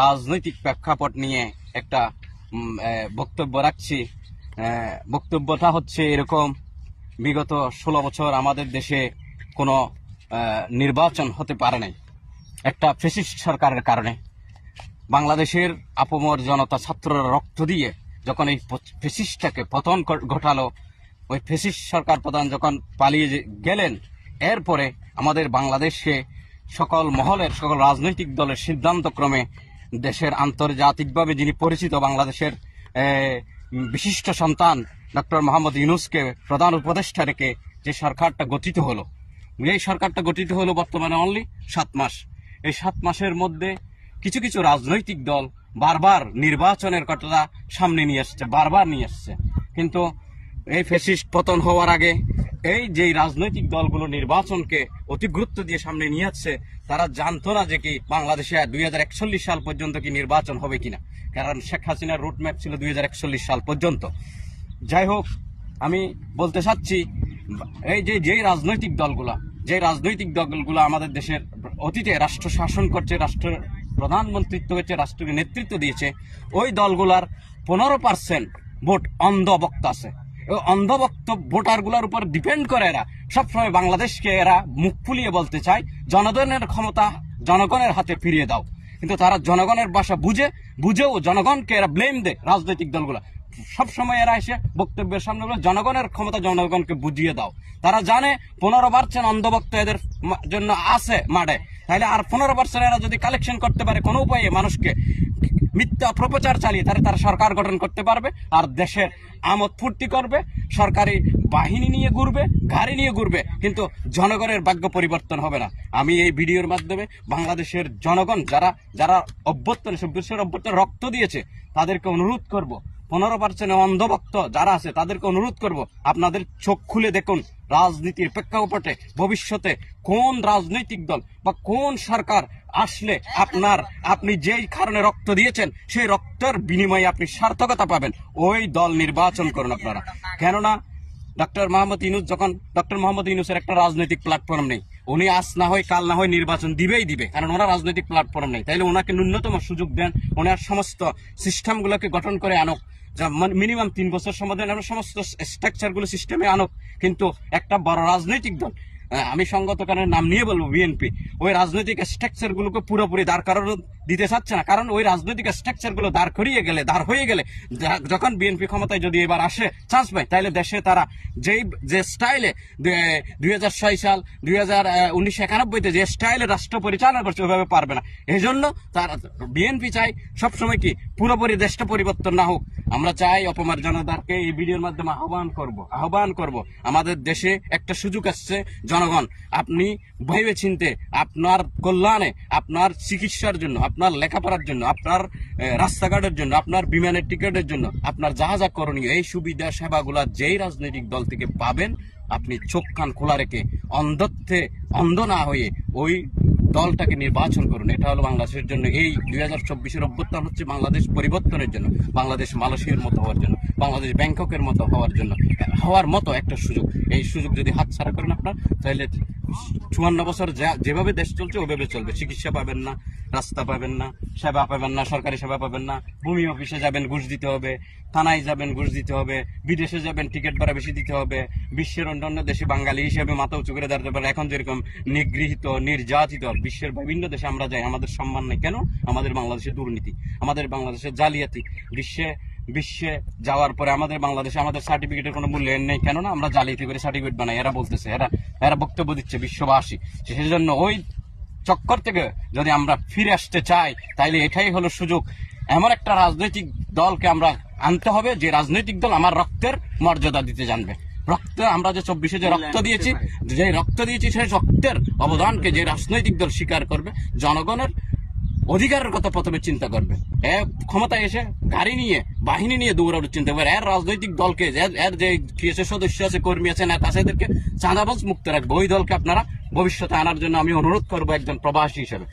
রাজনৈতিক প্রেক্ষাপট নিয়ে একটা বক্তব্য রাখছি। বক্তব্যটা হচ্ছে এরকম, বিগত 16 বছর আমাদের দেশে কোনো নির্বাচন হতে পারে নাই একটা ফ্যাসিস্ট সরকারের কারণে। বাংলাদেশের আপমর জনতা ছাত্ররা রক্ত দিয়ে যখন এই ফ্যাসিস্টটাকে পতন ঘটালো, ওই ফ্যাসিস্ট সরকার প্রধান যখন পালিয়ে গেলেন, এরপরে আমাদের বাংলাদেশকে সকল মহলের সকল রাজনৈতিক দলের সিদ্ধান্তক্রমে দেশের আন্তর্জাতিকভাবে যিনি পরিচিত বাংলাদেশের বিশিষ্ট সন্তান ডক্টর মোহাম্মদ ইউনূসকে প্রধান উপদেষ্টা রেখে যে সরকারটা গঠিত হলো, এই সরকারটা গঠিত হলো বর্তমানে অনলি 7 মাস। এই 7 মাসের মধ্যে কিছু কিছু রাজনৈতিক দল বারবার নির্বাচনের কথা সামনে নিয়ে আসছে, বারবার নিয়ে আসছে। কিন্তু এই ফ্যাসিস্ট পতন হওয়ার আগে এই যে রাজনৈতিক দলগুলো নির্বাচনকে অতি গুরুত্ব দিয়ে সামনে নিয়ে আসছে, তারা জানতো না যে কি বাংলাদেশে 2041 সাল পর্যন্ত কি নির্বাচন হবে কিনা, কারণ শেখ হাসিনার রুটম্যাপ ছিল 2041 সাল পর্যন্ত। যাই হোক, আমি বলতে চাচ্ছি এই যে রাজনৈতিক দলগুলো আমাদের দেশের অতীতে রাষ্ট্র শাসন করছে, রাষ্ট্র প্রধানমন্ত্রিত্ব করছে, রাষ্ট্রকে নেতৃত্ব দিয়েছে, ওই দলগুলার 15% ভোট অন্ধভক্ত আছে। অন্ধভক্ত ভোটারগুলোর উপর ডিপেন্ড করে এরা সবসময় বাংলাদেশকে এরা মুখ ফুলিয়ে বলতে চায় জনগণের ক্ষমতা জনগণের হাতে ফিরিয়ে দাও। কিন্তু তারা জনগণের ভাষা বুঝেও জনগণকে এরা ব্লেম দেয়। রাজনৈতিক দলগুলো সবসময় এরা এসে বক্তব্যের সামনে বলে জনগণের ক্ষমতা জনগণকে বুঝিয়ে দাও। তারা জানে 15% অন্ধভক্ত এদের জন্য আছে মাঠে, তাহলে আর 15% এরা যদি কালেকশন করতে পারে কোনো উপায়ে মানুষকে মিথ্যা প্রচার চালিয়ে, তাহলে তারা সরকার গঠন করতে পারবে আর দেশের আমোদ ফুর্তি করবে, সরকারি বাহিনী নিয়ে ঘুরবে, গাড়ি নিয়ে ঘুরবে, কিন্তু জনগণের ভাগ্য পরিবর্তন হবে না। আমি এই ভিডিওর মাধ্যমে বাংলাদেশের জনগণ যারা অভ্যুত্থানে রক্ত দিয়েছে তাদেরকে অনুরোধ করব, 15% অন্ধভক্ত যারা আছে তাদেরকে অনুরোধ করব, আপনাদের চোখ খুলে দেখুন রাজনীতির প্রেক্ষাপটে ভবিষ্যতে কোন রাজনৈতিক দল বা কোন সরকার আসলে আপনি যেই কারণে রক্ত দিয়েছেন সেই রক্তের বিনিময়ে আপনি সার্থকতা পাবেন, ওই দল নির্বাচন করুন আপনারা। কেননা ডক্টর মোহাম্মদ ইউনূসের একটা রাজনৈতিক প্ল্যাটফর্ম নেই। উনি আজ না হয় কাল না হয় নির্বাচন দিবে, কারণ ওনার রাজনৈতিক প্ল্যাটফর্ম নেই। তাইলে ওনাকে ন্যূনতম সুযোগ দেন, ওনার সমস্ত সিস্টেমগুলোকে গঠন করে আনুক, মিনিমাম 3 বছর সমাধান সমস্ত স্ট্রাকচারগুলো সিস্টেমে আনুক। কিন্তু একটা বড় রাজনৈতিক দল, আমি সঙ্গত কারণে নাম নিয়ে বলবো বিএনপি, ওই রাজনৈতিক স্ট্রাকচার গুলোকে পুরোপুরি দাঁড় করানো দিতে চাচ্ছে না। কারণ ওই রাজনৈতিক স্ট্রাকচার গুলো দাঁড় হয়ে গেলে যখন বিএনপি ক্ষমতায় যদি এবার আসে চান্স পায়, তাহলে দেশে তারা যে স্টাইলে 2006 সাল 1991-তে যে স্টাইলে রাষ্ট্র পরিচালনা করছে ওইভাবে পারবে না। এই জন্য তারা বিএনপি চাই সবসময় কি পুরোপুরি দেশটা পরিবর্তন না হোক। আমরা চাই অপমার জনতাকে এই ভিডিওর মাধ্যমে আহ্বান করব, আমাদের দেশে একটা সুযোগ আসছে। জনগণ, আপনি ভেবে চিনতে আপনার কল্যাণে, আপনার চিকিৎসার জন্য, আপনার লেখাপড়ার জন্য, আপনার রাস্তাঘাটের জন্য, আপনার বিমানের টিকিটের জন্য, আপনার যা যা করণীয় এই সুবিধা সেবাগুলা যেই রাজনৈতিক দল থেকে পাবেন, আপনি চোখ কান খোলা রেখে অন্ধ না হয়ে ওই দলটাকে নির্বাচন করুন। এটা হলো বাংলাদেশের জন্য, এই 2024-এর অভ্যুত্থান হচ্ছে বাংলাদেশ পরিবর্তনের জন্য, বাংলাদেশ মালয়েশিয়ার মতো হওয়ার জন্য, বাংলাদেশ ব্যাংককের মতো হওয়ার মতো একটা সুযোগ। এই সুযোগ যদি হাতছাড়া করেন আপনার, তাহলে 54 বছর যেভাবে দেশ চলছে ওইভাবে চলবে। চিকিৎসা পাবেন না, রাস্তা পাবেন না, সেবা পাবেন না, সরকারি সেবা পাবেন না, ভূমি অফিসে যাবেন ঘুষ দিতে হবে, থানায় যাবেন ঘুষ দিতে হবে, বিদেশে যাবেন টিকিট ভাড়া বেশি দিতে হবে, বিশ্বের অন্যান্য দেশে বাঙালি হিসেবে মাথা উঁচু করে দাঁড়াতে পারে। এখন যেরকম নিগৃহীত নির্যাতিত বিশ্বের বিভিন্ন দেশে আমরা যাই, আমাদের সম্মান নেই কেন? আমাদের বাংলাদেশে দুর্নীতি, আমাদের বাংলাদেশে জালিয়াতি। বিশ্বে যাওয়ার পরে আমাদের বাংলাদেশে আমাদের সার্টিফিকেটের কোনো মূল্যায়ন নেই, কেননা আমরা জালিয়াতি করে সার্টিফিকেট বানাই। এরা বলতেছে, এরা বক্তব্য দিচ্ছে বিশ্ববাসী। সেই জন্য ওই চক্কর থেকে যদি আমরা ফিরে আসতে চাই, তাইলে এটাই হলো সুযোগ। এমন একটা রাজনৈতিক দলকে আমরা আনতে হবে যে রাজনৈতিক দল আমার রক্তের মর্যাদা দিতে জানবে। আমরা যে 24-এ যে রক্ত দিয়েছি সেই রক্তের অবদানকে যে রাজনৈতিক দল স্বীকার করবে, জনগণের অধিকারের কথা প্রথমে চিন্তা করবে। ক্ষমতায় এসে গাড়ি নিয়ে বাহিনী নিয়ে দৌড়ানোর চিন্তা করবে। এর রাজনৈতিক দলকে এর যে সদস্য আছে, কর্মী আছে, নেতা আছে, এদেরকে চাঁদাবাজ মুক্ত রাখবে। ওই দলকে আপনারা ভবিষ্যতে আনার জন্য আমি অনুরোধ করবো একজন প্রবাসী হিসেবে।